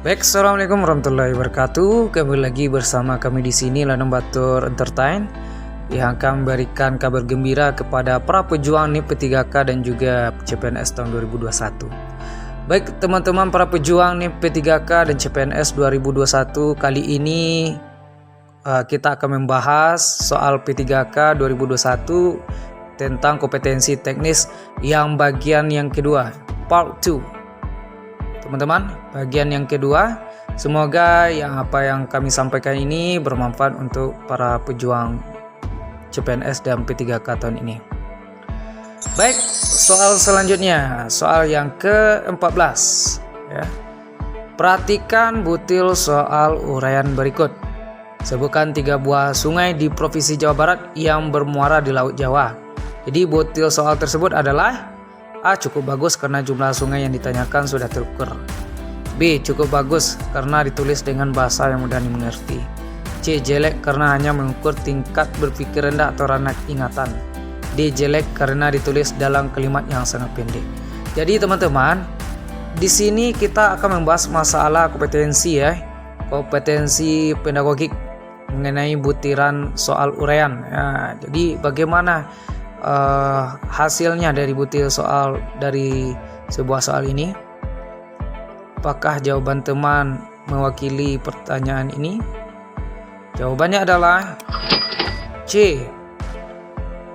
Baik, assalamualaikum warahmatullahi wabarakatuh. Kembali lagi bersama kami di sini Lanang Batur Entertain yang akan memberikan kabar gembira kepada para pejuang NIP P3K dan juga CPNS tahun 2021. Baik teman-teman para pejuang NIP P3K dan CPNS 2021, kali ini kita akan membahas soal P3K 2021 tentang kompetensi teknis yang bagian yang kedua, part 2. Teman-teman, bagian yang kedua, semoga apa yang kami sampaikan ini bermanfaat untuk para pejuang CPNS dan P3K tahun ini. Baik, soal selanjutnya, soal yang ke-14 ya. Perhatikan butil soal uraian berikut. Sebutkan 3 buah sungai di Provinsi Jawa Barat yang bermuara di Laut Jawa. Jadi butil soal tersebut adalah: A. Cukup bagus karena jumlah sungai yang ditanyakan sudah terukur. B. Cukup bagus karena ditulis dengan bahasa yang mudah dimengerti. C. Jelek karena hanya mengukur tingkat berpikir rendah atau ranah ingatan. D. Jelek karena ditulis dalam kalimat yang sangat pendek. Jadi teman-teman, di sini kita akan membahas masalah kompetensi ya, kompetensi pedagogik mengenai butiran soal uraian. Ya, jadi bagaimana hasilnya dari butir soal dari sebuah soal ini? Apakah jawaban teman mewakili pertanyaan ini? Jawabannya adalah C.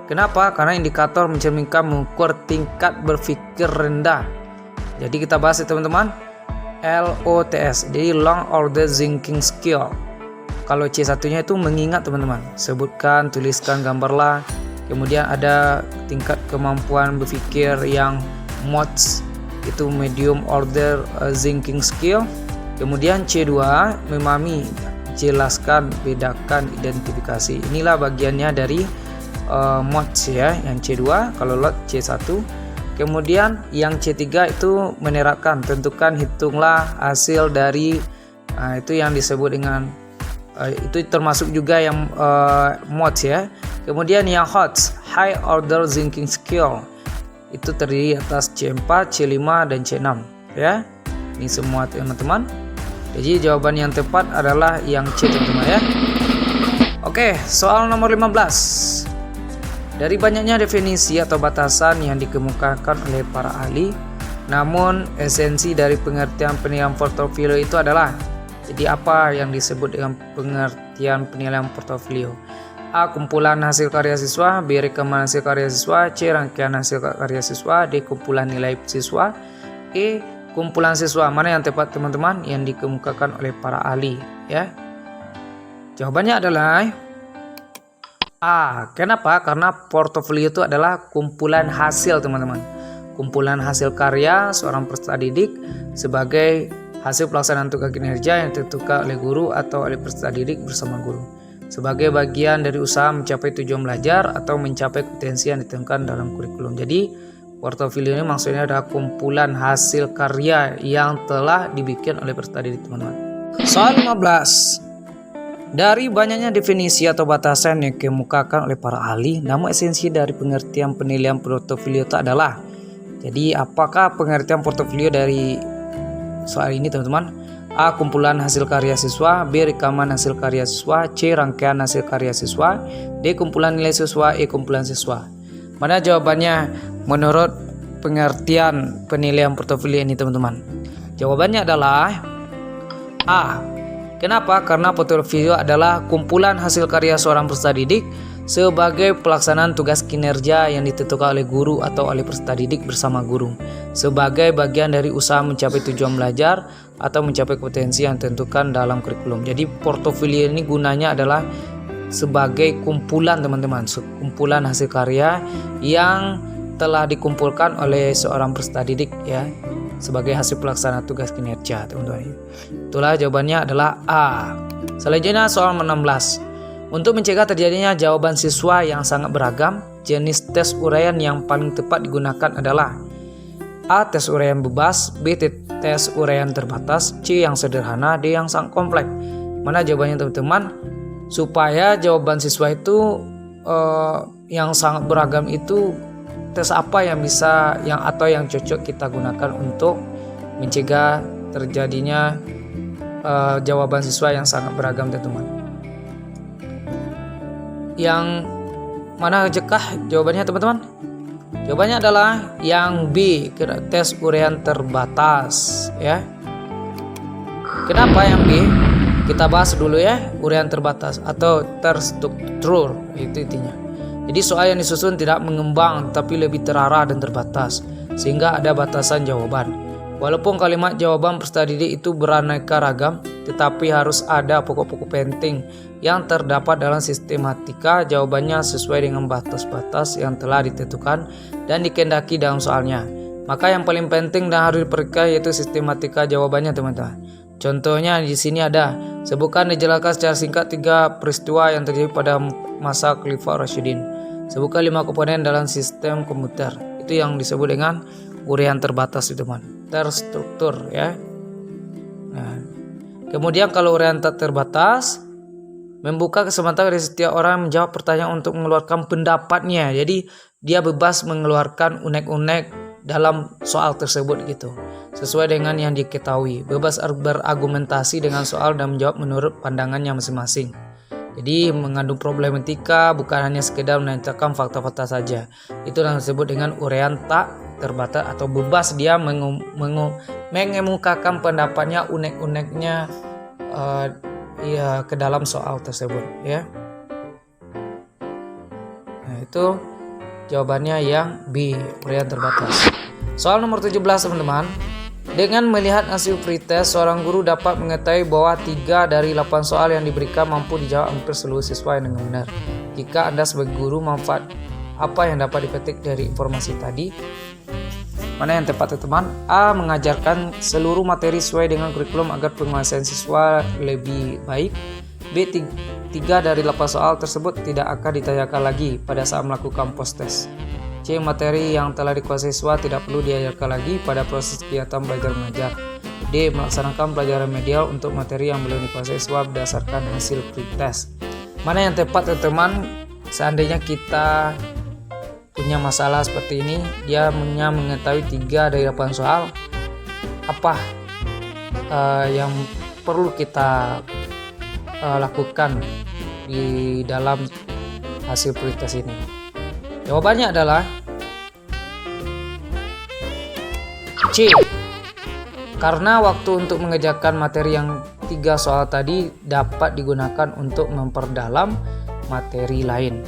Kenapa? Karena indikator mencerminkan mengukur tingkat berpikir rendah. Jadi kita bahas ya teman-teman, LOTS, jadi Long Order Thinking Skill. Kalau C1-nya itu mengingat teman-teman, sebutkan, tuliskan, gambarlah. Kemudian ada tingkat kemampuan berpikir yang MOTS, itu Medium Order Thinking Skill. Kemudian C2, memahami, jelaskan, bedakan, identifikasi. Inilah bagiannya dari MOTS ya, yang C2. Kalau lot C1. Kemudian yang C3 itu menerapkan, tentukan, hitunglah hasil dari itu yang disebut dengan itu termasuk juga yang MOTS ya. Kemudian yang HOTS, High Order Thinking Skill, itu terdiri atas C4, C5 dan C6 ya. Ini semua teman-teman. Jadi jawaban yang tepat adalah yang C teman-teman ya. Oke, soal nomor 15. Dari banyaknya definisi atau batasan yang dikemukakan oleh para ahli, namun esensi dari pengertian penilaian portofolio itu adalah, jadi apa yang disebut dengan pengertian penilaian portofolio? A. Kumpulan hasil karya siswa. B. Rekaman hasil karya siswa. C. Rangkaian hasil karya siswa. D. Kumpulan nilai siswa. E. Kumpulan siswa. Mana yang tepat teman-teman yang dikemukakan oleh para ahli ya? Jawabannya adalah A. Kenapa? Karena portofolio itu adalah kumpulan hasil teman-teman. Kumpulan hasil karya seorang peserta didik sebagai hasil pelaksanaan tugas kinerja yang ditentukan oleh guru atau oleh peserta didik bersama guru, sebagai bagian dari usaha mencapai tujuan belajar atau mencapai kompetensi yang ditentukan dalam kurikulum. Jadi portofolio ini maksudnya adalah kumpulan hasil karya yang telah dibikin oleh peserta didik teman-teman. Soal 15. Dari banyaknya definisi atau batasan yang dikemukakan oleh para ahli, namun esensi dari pengertian penilaian portofolio itu adalah, jadi apakah pengertian portofolio dari soal ini teman-teman? A. Kumpulan hasil karya siswa. B. Rekaman hasil karya siswa. C. Rangkaian hasil karya siswa. D. Kumpulan nilai siswa. E. Kumpulan siswa. Mana jawabannya menurut pengertian penilaian portofolio ini teman-teman? Jawabannya adalah A. Kenapa? Karena portofolio adalah kumpulan hasil karya seorang peserta didik sebagai pelaksanaan tugas kinerja yang ditentukan oleh guru atau oleh peserta didik bersama guru, sebagai bagian dari usaha mencapai tujuan belajar atau mencapai kompetensi yang ditentukan dalam kurikulum. Jadi portofolio ini gunanya adalah sebagai kumpulan teman-teman, kumpulan hasil karya yang telah dikumpulkan oleh seorang peserta didik ya, sebagai hasil pelaksanaan tugas kinerja teman-teman. Itulah jawabannya adalah A. Selanjutnya soal 16. Untuk mencegah terjadinya jawaban siswa yang sangat beragam, jenis tes uraian yang paling tepat digunakan adalah A. Tes uraian bebas. B. Tes uraian terbatas. C. Yang sederhana. D. Yang sangat kompleks. Mana jawabannya teman-teman? Supaya jawaban siswa itu yang sangat beragam itu, tes apa yang bisa atau yang cocok kita gunakan untuk mencegah terjadinya jawaban siswa yang sangat beragam teman-teman. Yang mana jekah jawabannya teman-teman? Jawabannya adalah yang B, tes uraian terbatas ya. Kenapa yang B? Kita bahas dulu ya, uraian terbatas atau terstruktur, itu intinya. Jadi soal yang disusun tidak mengembang tapi lebih terarah dan terbatas, sehingga ada batasan jawaban. Walaupun kalimat jawaban peserta didik itu beraneka ragam, tetapi harus ada pokok-pokok penting yang terdapat dalam sistematika jawabannya sesuai dengan batas-batas yang telah ditentukan dan dikehendaki dalam soalnya. Maka yang paling penting dan harus diperhatikan yaitu sistematika jawabannya teman-teman. Contohnya di sini ada, sebutkan dijelaskan secara singkat 3 peristiwa yang terjadi pada masa Khalifah Rasyidin. Sebutkan 5 komponen dalam sistem komputer. Itu yang disebut dengan uraian terbatas teman, terstruktur ya. Nah, kemudian kalau uraian tak terbatas, membuka kesempatan dari setiap orang menjawab pertanyaan untuk mengeluarkan pendapatnya. Jadi dia bebas mengeluarkan unek-unek dalam soal tersebut gitu, sesuai dengan yang diketahui. Bebas berargumentasi dengan soal dan menjawab menurut pandangannya masing-masing. Jadi mengandung problematika, bukan hanya sekedar menanyakan fakta-fakta saja. Itu yang disebut dengan uraian tak terbatas atau bebas dia mengemukakan pendapatnya, unek-uneknya ke dalam soal tersebut ya. Nah, itu jawabannya yang B, uraian terbatas. Soal nomor 17 teman-teman. Dengan melihat hasil pretest, seorang guru dapat mengetahui bahwa 3 dari 8 soal yang diberikan mampu dijawab hampir seluruh siswa dengan benar. Jika Anda sebagai guru, manfaat apa yang dapat dipetik dari informasi tadi? Mana yang tepat teman-teman? A. Mengajarkan seluruh materi sesuai dengan kurikulum agar penguasaan siswa lebih baik. B. 3 dari 8 soal tersebut tidak akan ditanyakan lagi pada saat melakukan post-test. C. Materi yang telah dikuasai siswa tidak perlu diajarkan lagi pada proses kegiatan belajar mengajar. D. Melaksanakan pelajaran remedial untuk materi yang belum dikuasai siswa berdasarkan hasil pretest. Mana yang tepat teman-teman? Seandainya kita punya masalah seperti ini, dia hanya mengetahui 3 dari 8 soal, apa yang perlu kita lakukan di dalam hasil pretest ini? Jawabannya adalah C. Karena waktu untuk mengerjakan materi yang 3 soal tadi dapat digunakan untuk memperdalam materi lain.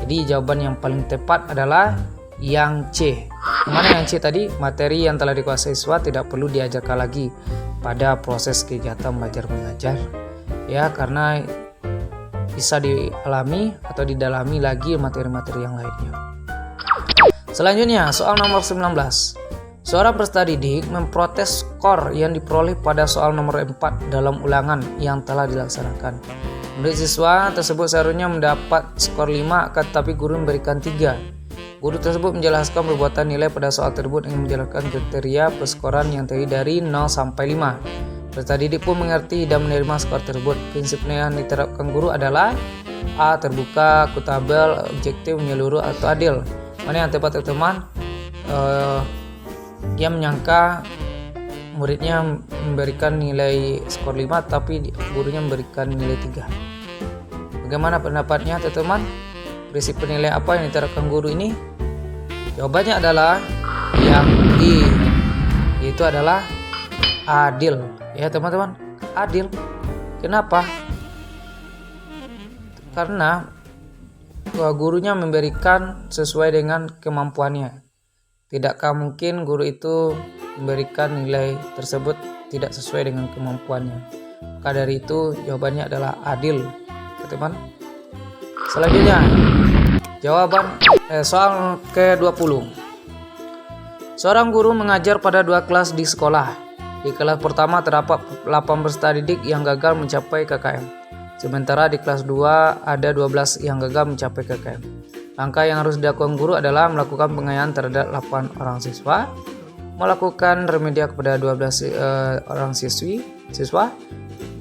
Jadi jawaban yang paling tepat adalah yang C. Mana yang C tadi? Materi yang telah dikuasai siswa tidak perlu diajarkan lagi pada proses kegiatan belajar mengajar. Ya, karena bisa dialami atau didalami lagi materi-materi yang lainnya. Selanjutnya, soal nomor 19. Seorang peserta didik memprotes skor yang diperoleh pada soal nomor 4 dalam ulangan yang telah dilaksanakan. Menurut siswa tersebut seharusnya mendapat skor 5, tetapi guru memberikan 3. Guru tersebut menjelaskan perbuatan nilai pada soal tersebut dengan menjelaskan kriteria perskoran yang terdiri dari 0 sampai 5. Peserta didik pun mengerti dan menerima skor tersebut. Prinsip yang diterapkan guru adalah A. Terbuka, akuntabel, objektif, menyeluruh, atau adil. Mana yang tepat teman-teman? Dia menyangka muridnya memberikan nilai skor 5 tapi gurunya memberikan nilai 3. Bagaimana pendapatnya teman-teman? Prinsip penilaian apa yang diterapkan guru ini? Jawabannya adalah yang D, yaitu adalah adil. Ya teman-teman, adil. Kenapa? Karena gurunya memberikan sesuai dengan kemampuannya. Tidakkah mungkin guru itu memberikan nilai tersebut tidak sesuai dengan kemampuannya? Maka dari itu jawabannya adalah adil, teman-teman. Selanjutnya, jawaban soal ke-20. Seorang guru mengajar pada 2 kelas di sekolah. Di kelas pertama terdapat 8 peserta didik yang gagal mencapai KKM. Sementara di kelas 2 ada 12 yang gagal mencapai KKM. Langkah yang harus dilakukan guru adalah melakukan pengayaan terhadap 8 orang siswa, melakukan remedial kepada 12 orang siswa,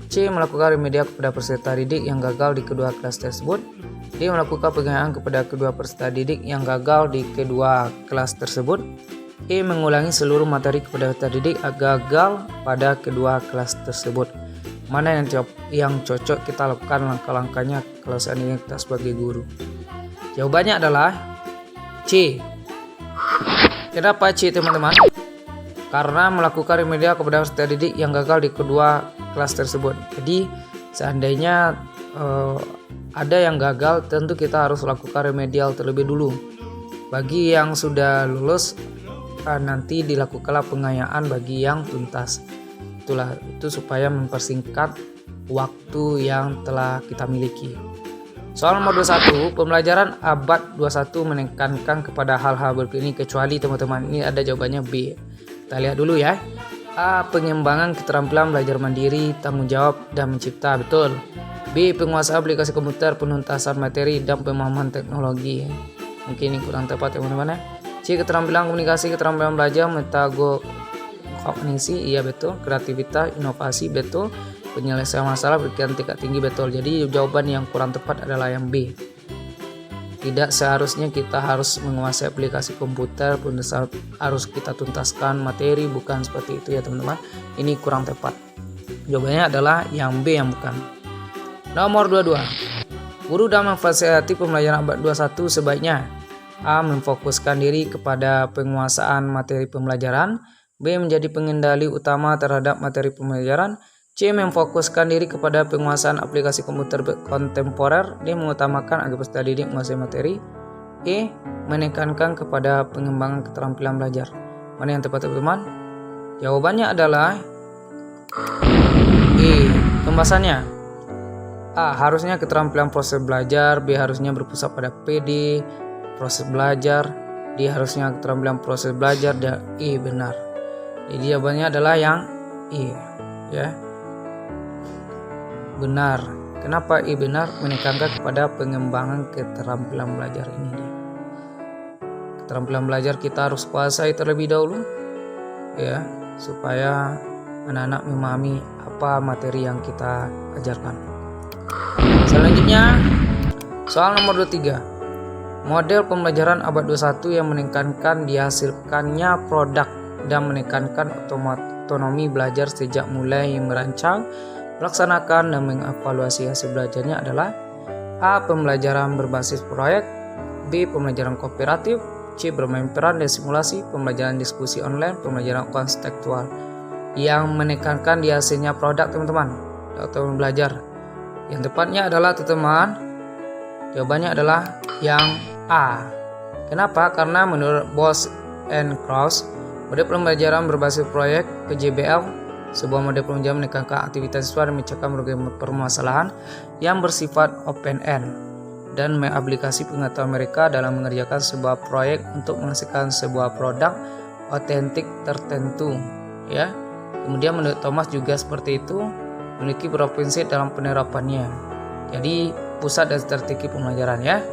C. Melakukan remedial kepada peserta didik yang gagal di kedua kelas tersebut, D. Melakukan pengayaan kepada kedua peserta didik yang gagal di kedua kelas tersebut, E. Mengulangi seluruh materi kepada peserta didik yang gagal pada kedua kelas tersebut. mana yang cocok kita lakukan langkah-langkahnya kalau seandainya kita sebagai guru. Jawabannya adalah C. Kenapa C, teman-teman? Karena melakukan remedial kepada peserta didik yang gagal di kedua kelas tersebut. Jadi seandainya ada yang gagal, tentu kita harus lakukan remedial terlebih dulu. Bagi yang sudah lulus, nanti dilakukanlah pengayaan bagi yang tuntas. Itu supaya mempersingkat waktu yang telah kita miliki. Soal nomor 21, pembelajaran abad 21 menekankan kepada hal-hal berikut ini kecuali, teman-teman. Ini ada jawabannya B. Kita lihat dulu ya. A. Pengembangan keterampilan belajar mandiri, tanggung jawab, dan mencipta. Betul. B. Penguasaan aplikasi komputer, penuntasan materi, dan pemahaman teknologi. Mungkin ini kurang tepat, teman-teman ya. C. Keterampilan komunikasi, keterampilan belajar, metakognisi. Iya, betul. Kreativitas, inovasi. Betul. Penyelesaian masalah berkegiatan tingkat tinggi. Betul. Jadi jawaban yang kurang tepat adalah yang B. Tidak seharusnya kita harus menguasai aplikasi komputer, harus kita tuntaskan materi, bukan seperti itu ya, teman-teman. Ini kurang tepat. Jawabannya adalah yang B, yang bukan. Nomor 22. Guru dalam memfasilitasi pembelajaran abad 21 sebaiknya A. Memfokuskan diri kepada penguasaan materi pembelajaran. B. Menjadi pengendali utama terhadap materi pembelajaran. C. Memfokuskan diri kepada penguasaan aplikasi komputer kontemporer. D. Mengutamakan agar peserta didik menguasai materi. E. Menekankan kepada pengembangan keterampilan belajar. Mana yang tepat, teman-teman? Jawabannya adalah E. Pembahasannya: A. Harusnya keterampilan proses belajar. B. Harusnya berpusat pada PD proses belajar. D. Harusnya keterampilan proses belajar. Dan E. Benar. Jadi jawabannya adalah yang E, ya. Benar. Kenapa I benar? Menekankan kepada pengembangan keterampilan belajar ini. Keterampilan belajar kita harus kuasai terlebih dahulu, ya, supaya anak-anak memahami apa materi yang kita ajarkan. Selanjutnya, soal nomor 23. Model pembelajaran abad 21 yang menekankan dihasilkannya produk dan menekankan otonomi belajar sejak mulai merancang, melaksanakan, dan mengevaluasi hasil belajarnya adalah A. Pembelajaran berbasis proyek. B. Pembelajaran kooperatif. C. Bermain peran dan simulasi. Pembelajaran diskusi online. Pembelajaran konstekstual. Yang menekankan di hasilnya produk, teman-teman, atau belajar. Yang tepatnya adalah, teman-teman, jawabannya adalah yang A. Kenapa? Karena menurut Bosch and Krauss, model pembelajaran berbasis proyek (PJBL) sebuah model pembelajaran menekankan aktivitas siswa dan memecahkan berbagai permasalahan yang bersifat open-end dan mengaplikasi pengetahuan mereka dalam mengerjakan sebuah proyek untuk menghasilkan sebuah produk otentik tertentu, ya. Kemudian menurut Thomas juga seperti itu, memiliki beberapa prinsip dalam penerapannya. Jadi pusat dan strategi pembelajaran, ya.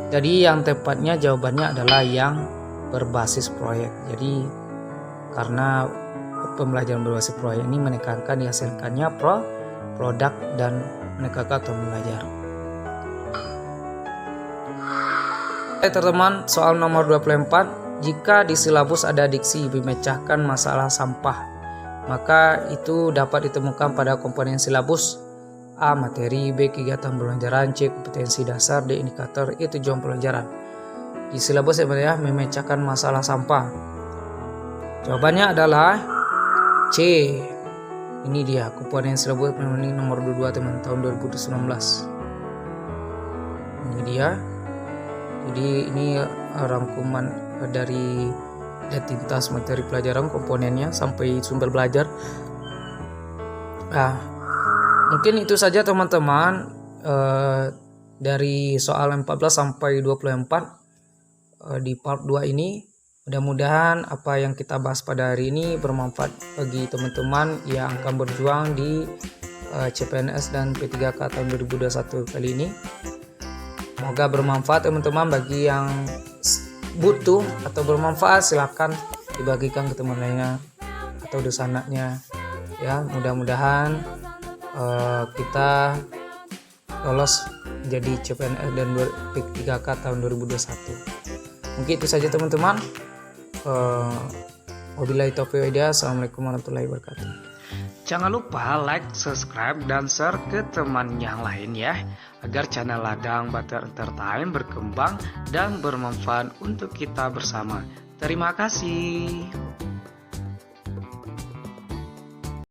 Jadi yang tepatnya jawabannya adalah yang berbasis proyek. Jadi karena pembelajaran berbasis proyek ini menekankan dihasilkannya produk dan menekankan otonomi belajar. Teman-teman, soal nomor 24. Jika di silabus ada diksi memecahkan masalah sampah, maka itu dapat ditemukan pada komponen silabus. A. Materi. B. Kegiatan pembelajaran. C. Kompetensi dasar. D. Indikator. E. Tujuan pembelajaran. Di silabus sebenarnya memecahkan masalah sampah. Jawabannya adalah C. Ini dia komponen silabus nomor 22, teman, tahun 2019. Ini dia. Jadi ini rangkuman dari identitas materi pelajaran, komponennya sampai sumber belajar. Nah, mungkin itu saja, teman-teman, dari soal 14 sampai 24 di part 2 ini. Mudah-mudahan apa yang kita bahas pada hari ini bermanfaat bagi teman-teman yang akan berjuang di CPNS dan P3K tahun 2021 kali ini. Semoga bermanfaat, teman-teman. Bagi yang butuh atau bermanfaat, silakan dibagikan ke teman lainnya atau dosennya, ya. Mudah-mudahan kita lolos jadi CPNS dan P3K tahun 2021. Mungkin itu saja, teman-teman. Wabillahi taufiq wal hidayah. Assalamualaikum warahmatullahi wabarakatuh. Jangan lupa like, subscribe, dan share ke teman yang lain ya, agar channel Ladang Batur Entertain berkembang dan bermanfaat untuk kita bersama. Terima kasih.